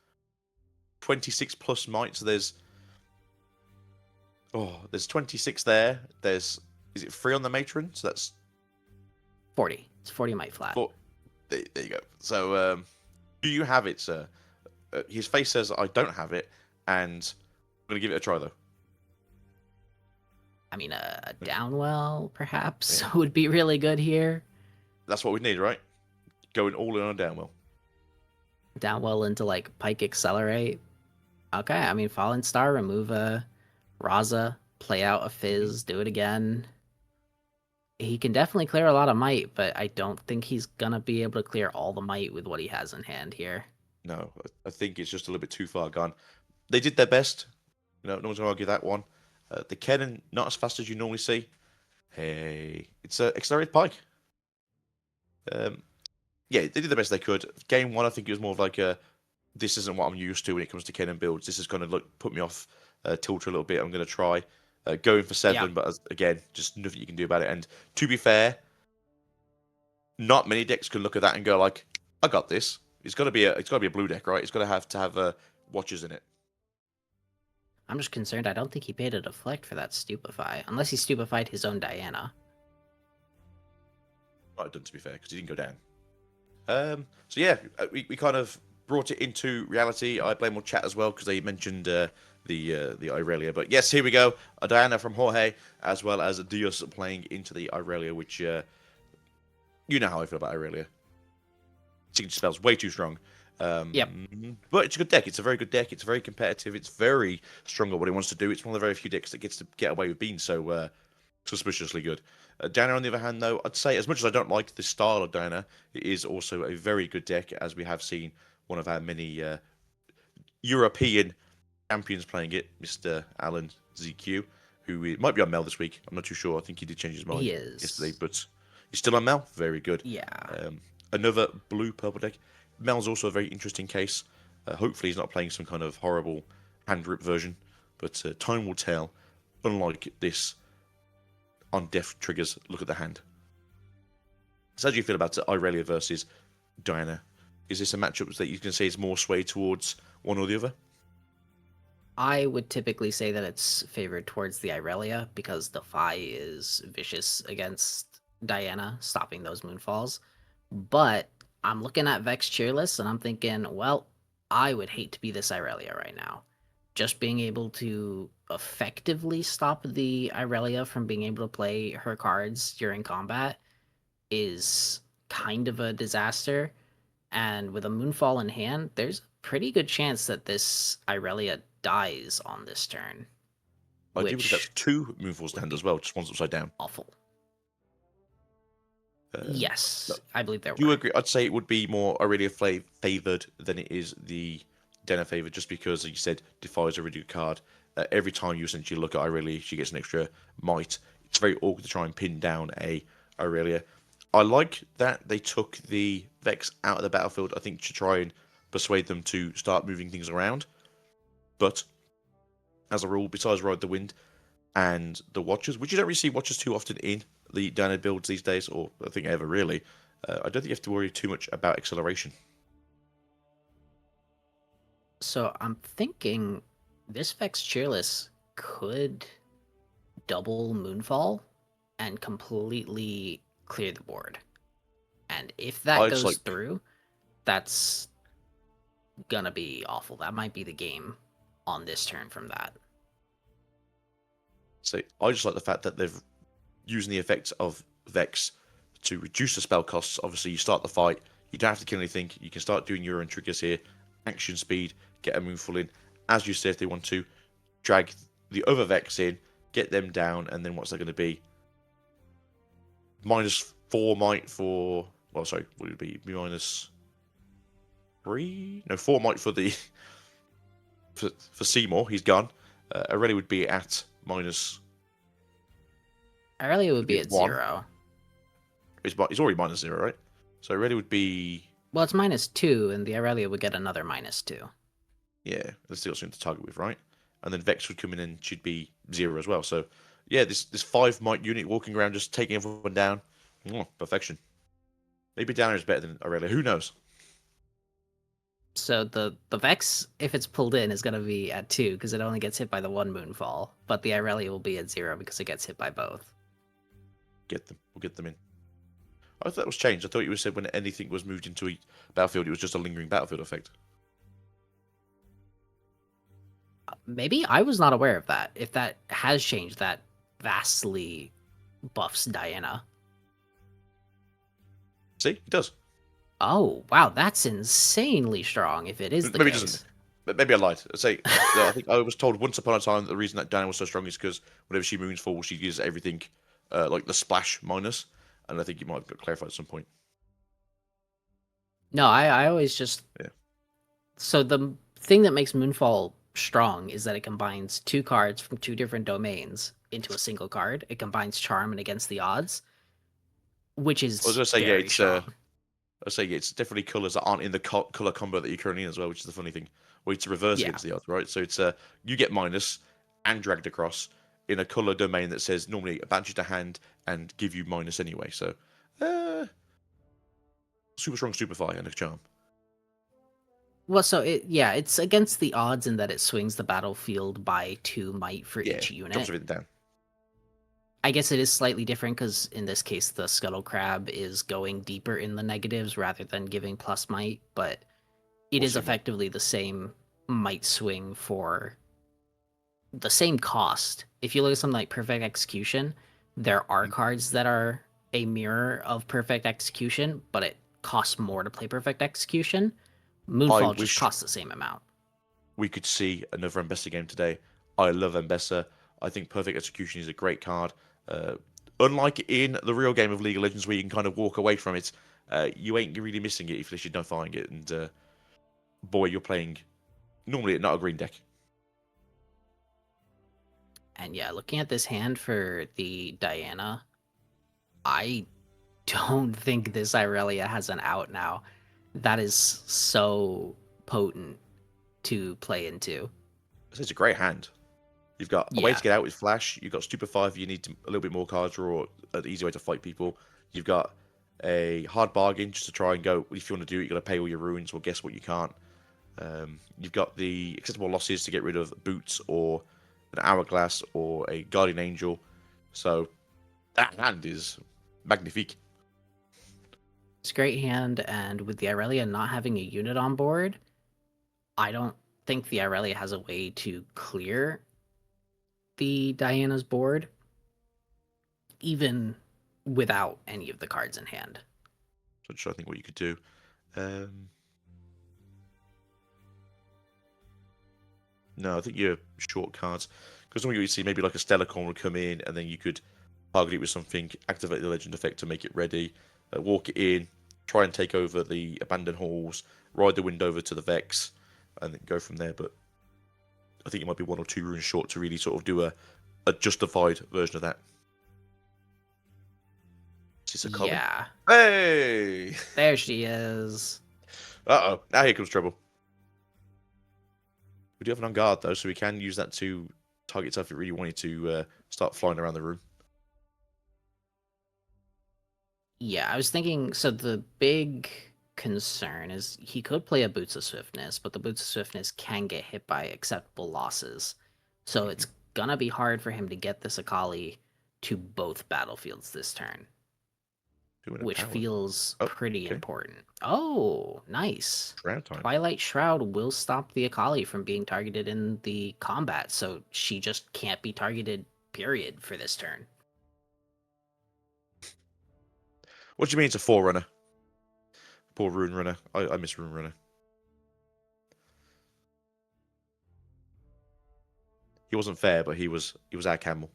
26 plus might. So there's 26 there. Is it 3 on the matron? So that's 40. It's 40 might flat. There you go. So do you have it, sir? His face says I don't have it, and I'm gonna give it a try though. I mean, a Downwell perhaps would be really good here. That's what we need, right? Going all in on Downwell. Downwell into like Pyke Accelerate. Okay, I mean Fallen Star, remove a Raza, play out a Fizz, do it again. He can definitely clear a lot of might, but I don't think he's gonna be able to clear all the might with what he has in hand here. No, I think it's just a little bit too far gone. They did their best. You know, no one's gonna argue that one. The Kennen, not as fast as you normally see. Hey, it's accelerated Pyke. Yeah, they did the best they could. Game 1, I think it was more of like this isn't what I'm used to when it comes to Kennen builds. This is going to put me off tilter a little bit. I'm going to try going for 7, but again, just nothing you can do about it. And to be fair, not many decks can look at that and go like, "I got this." It's got to be a blue deck, right? It's got to have watchers in it. I'm just concerned. I don't think he paid a deflect for that stupefy, unless he stupefied his own Diana. Might have done, to be fair, because he didn't go down. So yeah, we kind of brought it into reality. I blame on chat as well because they mentioned the Irelia. But yes, here we go. A Diana from Jorge, as well as Thadeaus playing into the Irelia, which you know how I feel about Irelia. Signature spell's way too strong. Yep. But it's a good deck. It's a very good deck. It's very competitive. It's very strong at what it wants to do. It's one of the very few decks that gets to get away with being so suspiciously good. Diana, on the other hand, though, I'd say as much as I don't like the style of Diana, it is also a very good deck, as we have seen one of our many European champions playing it, Mr. Alan ZQ, who might be on Mel this week. I'm not too sure. I think he did change his mind yesterday, but he's still on Mel. Very good. Yeah. Another blue-purple deck. Mel's also a very interesting case. Hopefully he's not playing some kind of horrible hand-rip version, but time will tell. Unlike this on death triggers, look at the hand. So how do you feel about Irelia versus Diana? Is this a matchup that you can say is more swayed towards one or the other? I would typically say that it's favored towards the Irelia because Defy is vicious against Diana, stopping those moonfalls. But I'm looking at Vex Cheerless and I'm thinking, well, I would hate to be this Irelia right now. Just being able to effectively stop the Irelia from being able to play her cards during combat is kind of a disaster. And with a Moonfall in hand, there's a pretty good chance that this Irelia dies on this turn. I do believe that's 2 Moonfalls in hand as well, just one's upside down. Awful. Yes, I believe there were. Do you agree? I'd say it would be more Irelia favored than it is the Den a favour just because, like you said, Defy is a really good card. Every time you essentially look at Irelia, she gets an extra might. It's very awkward to try and pin down a Irelia. I like that they took the Vex out of the battlefield, I think, to try and persuade them to start moving things around. But as a rule, besides Ride the Wind and the Watchers, which you don't really see Watchers too often in the Dana builds these days, or I think ever really, I don't think you have to worry too much about acceleration. So I'm thinking this Vex Cheerless could double Moonfall and completely clear the board. And if that goes through, that's gonna be awful. That might be the game on this turn from that. So I just like the fact that they've using the effects of Vex to reduce the spell costs. Obviously, you start the fight, you don't have to kill anything. You can start doing your own triggers here, action speed, get a Moonfall in. As you say, if they want to, drag the other Vex in, get them down, and then what's that going to be? -4 might for... Well, sorry, would it be -3? No, 4 might for the... for Seymour, he's gone. Irelia would be at minus... Irelia would be at 0. It's already -0, right? So Irelia would be... Well, it's -2, and the Irelia would get another -2. Yeah, there's still something to target with, right? And then Vex would come in and she'd be 0 as well. So, yeah, this 5 might unit walking around just taking everyone down. Oh, perfection. Maybe Dana is better than Irelia. Who knows? So the Vex, if it's pulled in, is going to be at 2 because it only gets hit by the 1 Moonfall. But the Irelia will be at 0 because it gets hit by both. Get them. We'll get them in. I thought that was changed. I thought you said when anything was moved into a battlefield, it was just a lingering battlefield effect. Maybe I was not aware of that. If that has changed, that vastly buffs Diana. See, it does. Oh, wow, that's insanely strong if it is the maybe case. It doesn't. But maybe I lied. I think I was told once upon a time that the reason that Diana was so strong is because whenever she Moonfall, she uses everything like the splash minus. And I think you might have got clarified at some point. No, I always just... Yeah. So the thing that makes Moonfall strong is that it combines 2 cards from 2 different domains into a single card. It combines Charm and Against the Odds, which is I was going to say, yeah, it's strong. it's definitely colours that aren't in the colour combo that you're currently in as well, which is the funny thing. Well, it's reverse Against the Odds, right? So it's you get minus and dragged across in a colour domain that says normally advantage to hand and give you minus anyway. So super strong, super fire, and a charm. Well, so it's against the odds in that it swings the battlefield by 2 might for each unit. Drops everything down. I guess it is slightly different because in this case the Scuttle Crab is going deeper in the negatives rather than giving plus might, but it is effectively the same might swing for the same cost. If you look at something like Perfect Execution, there are cards that are a mirror of Perfect Execution, but it costs more to play Perfect Execution. Moonfall just costs the same amount. We could see another Mbessa game today. I love Mbessa. I think Perfect Execution is a great card. Unlike in the real game of League of Legends where you can kind of walk away from it, you ain't really missing it if you're defying it. And boy, you're playing normally not a green deck. And yeah, looking at this hand for the Diana, I don't think this Irelia has an out now. That is so potent to play into. It's a great hand. You've got a way to get out with Flash. You've got Stupefy if you need a little bit more cards or an easy way to fight people. You've got a hard bargain just to try and go, if you want to do it, you've got to pay all your ruins. Well, guess what? You can't. You've got the acceptable losses to get rid of Boots or an Hourglass or a Guardian Angel. So that hand is magnifique. It's a great hand, and with the Irelia not having a unit on board, I don't think the Irelia has a way to clear the Diana's board, even without any of the cards in hand. So I'm trying to think what you could do. No, I think you're short cards. Because normally you see maybe like a Stellar Corn would come in, and then you could target it with something, activate the Legend effect to make it ready, walk it in, try and take over the Abandoned Halls, ride the wind over to the Vex, and then go from there. But I think it might be 1 or 2 runes short to really sort of do a justified version of that. Is this a Akali? Yeah. Hey! There she is. Uh-oh. Now here comes trouble. We do have an on guard, though, so we can use that to target stuff if we really wanted to start flying around the room. Yeah, I was thinking, so the big concern is he could play a Boots of Swiftness, but the Boots of Swiftness can get hit by acceptable losses. So it's gonna be hard for him to get this Akali to both battlefields this turn, which power. feels pretty okay. important. Oh, nice. Shroud time. Twilight Shroud will stop the Akali from being targeted in the combat, so she just can't be targeted, period, for this turn. What do you mean it's a Forerunner? Poor Rune Runner. I miss Rune Runner. He wasn't fair, but he was our camel.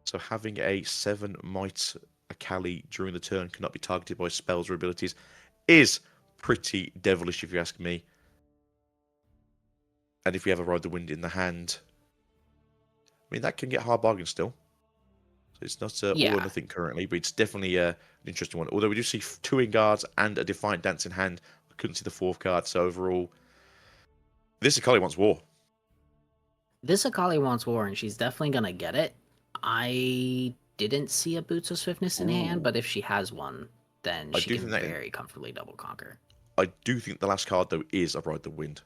So having a 7 might Akali during the turn cannot be targeted by spells or abilities is pretty devilish, if you ask me. And if we ever ride the wind in the hand, I mean, that can get hard bargain still. So it's not all or nothing currently, but it's definitely an interesting one. Although we do see 2 in guards and a Defiant Dance in hand. I couldn't see the 4th card, so overall, this Akali wants war. This Akali wants war, and she's definitely gonna get it. I didn't see a Boots of Swiftness in hand, but if she has one, then she can very comfortably double conquer. I do think the last card, though, is a Ride the Wind.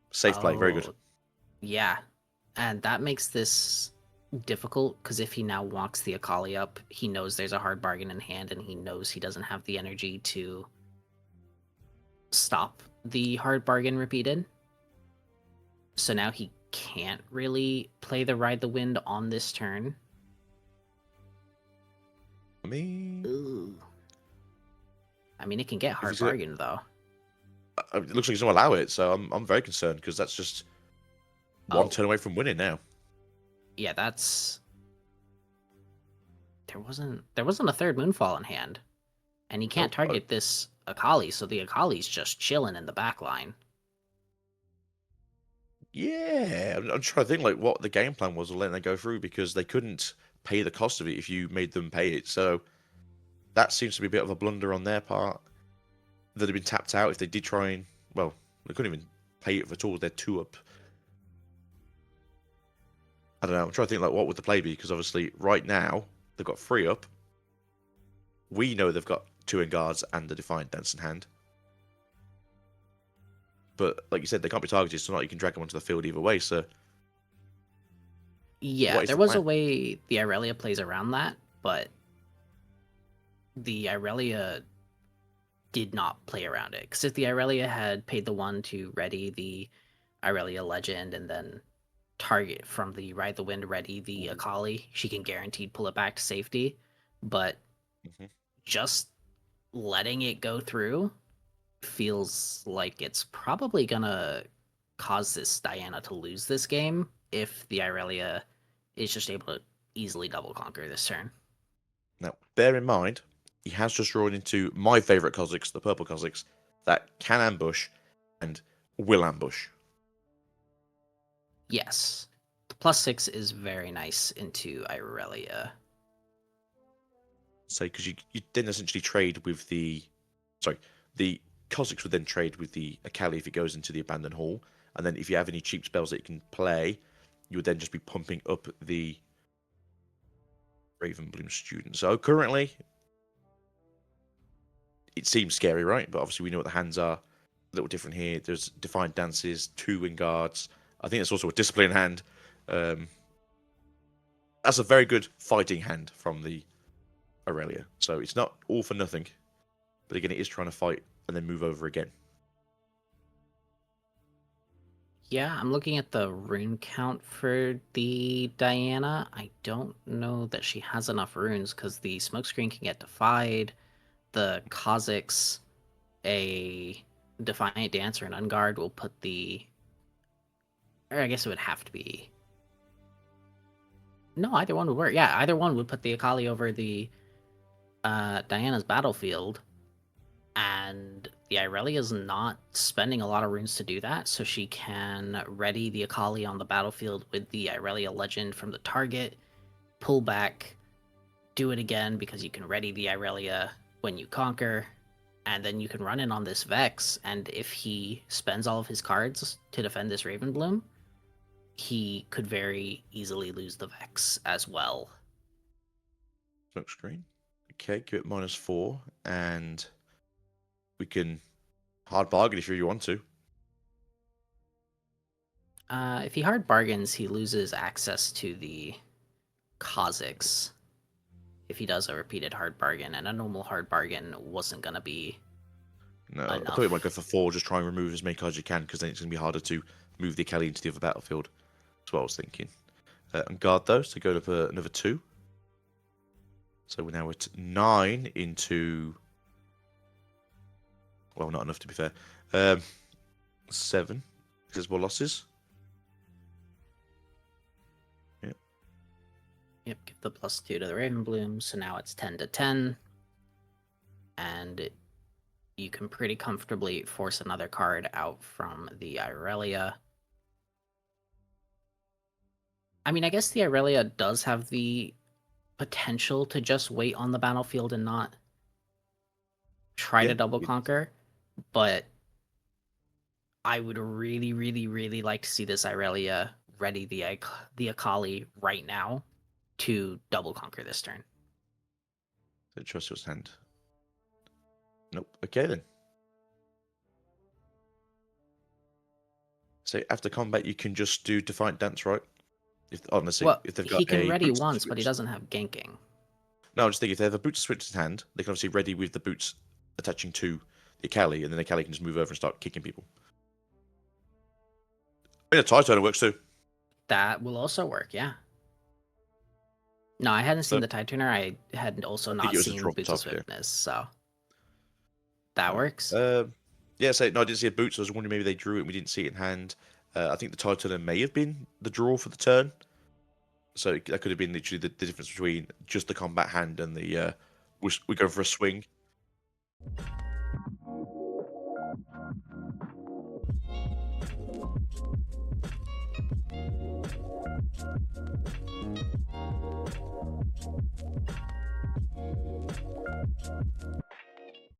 Safe play, very good. Yeah, and that makes this difficult, because if he now walks the Akali up, he knows there's a hard bargain in hand, and he knows he doesn't have the energy to stop the hard bargain repeated. So now he can't really play the Ride the Wind on this turn. I mean, it can get hard bargain, though. It looks like he's going to allow it, so I'm very concerned, because that's just one turn away from winning now. Yeah, that's... There wasn't a third Moonfall in hand. And he can't target this Akali, so the Akali's just chilling in the back line. Yeah, I'm trying to think like what the game plan was of letting that go through, because they couldn't pay the cost of it if you made them pay it. So that seems to be a bit of a blunder on their part. They'd have been tapped out if they did try and, well, they couldn't even pay it at all. They're 2 up. I don't know. I'm trying to think like what would the play be, because obviously right now they've got 3 up. We know they've got 2 in guards and a Defiant Dance in hand. But like you said, they can't be targeted, so not you can drag them onto the field either way. So yeah, there was a way the Irelia plays around that, but the Irelia did not play around it. Because if the Irelia had paid the 1 to ready the Irelia Legend and then target from the Ride the Wind ready the Akali, she can guaranteed pull it back to safety. But just letting it go through feels like it's probably gonna cause this Diana to lose this game if the Irelia is just able to easily double conquer this turn. Now, bear in mind, he has just drawn into my favourite Kha'Zix, the purple Kha'Zix, that can ambush and will ambush. Yes. The +6 is very nice into Irelia. So, because you then essentially trade with the... Sorry, the Kha'Zix would then trade with the Akali if it goes into the Abandoned Hall. And then if you have any cheap spells that you can play, you would then just be pumping up the Ravenbloom Student. So currently, it seems scary, right? But obviously we know what the hands are. A little different here. There's Defiant Dances, 2 in guards. I think there's also a Discipline hand. That's a very good fighting hand from the Irelia. So it's not all for nothing. But again, it is trying to fight and then move over again. Yeah, I'm looking at the rune count for the Diana. I don't know that she has enough runes, because the Smokescreen can get defied. The Kha'Zix, a Defiant Dancer, and Unguard will put the... Or I guess it would have to be... No, either one would work. Yeah, either one would put the Akali over the Diana's battlefield. And the Irelia is not spending a lot of runes to do that, so she can ready the Akali on the battlefield with the Irelia legend from the target, pull back, do it again because you can ready the Irelia when you conquer, and then you can run in on this Vex, and if he spends all of his cards to defend this Ravenbloom, he could very easily lose the Vex as well. Smoke screen. Okay, give it -4, and we can hard bargain if you really want to. If he hard bargains, he loses access to the Kha'Zix if he does a repeated hard bargain, and a normal hard bargain wasn't going to be No, enough. I thought you might go for 4, just try and remove as many cards as you can, because then it's going to be harder to move the Akali into the other battlefield. That's what I was thinking. And guard those to go up another 2. So we're now at 9 into... Well, not enough to be fair. 7. There's more losses. Yep, give the +2 to the Ravenbloom, so now it's 10 to 10. And you can pretty comfortably force another card out from the Irelia. I mean, I guess the Irelia does have the potential to just wait on the battlefield and not try to double conquer, but I would really, really, really like to see this Irelia ready the Akali right now to double conquer this turn. So trust your hand. Nope. Okay then. So after combat, you can just do Defiant Dance, right? If honestly, well, if they've got he can ready boots once, but he switch. doesn't have ganking. No, I'm just thinking if they have a boots switch in hand, they can obviously ready with the boots attaching to the Akali, and then the Akali can just move over and start kicking people. I mean, a tie turner works too. That will also work, yeah. No, I hadn't seen So, the Tide Tuner. I had also not seen Boots of Swiftness, so that works. Yeah, so no, I didn't see a boots. I was wondering maybe they drew it and we didn't see it in hand. I think the Tide turner may have been the draw for the turn. So that could have been literally the difference between just the combat hand and the we go for a swing.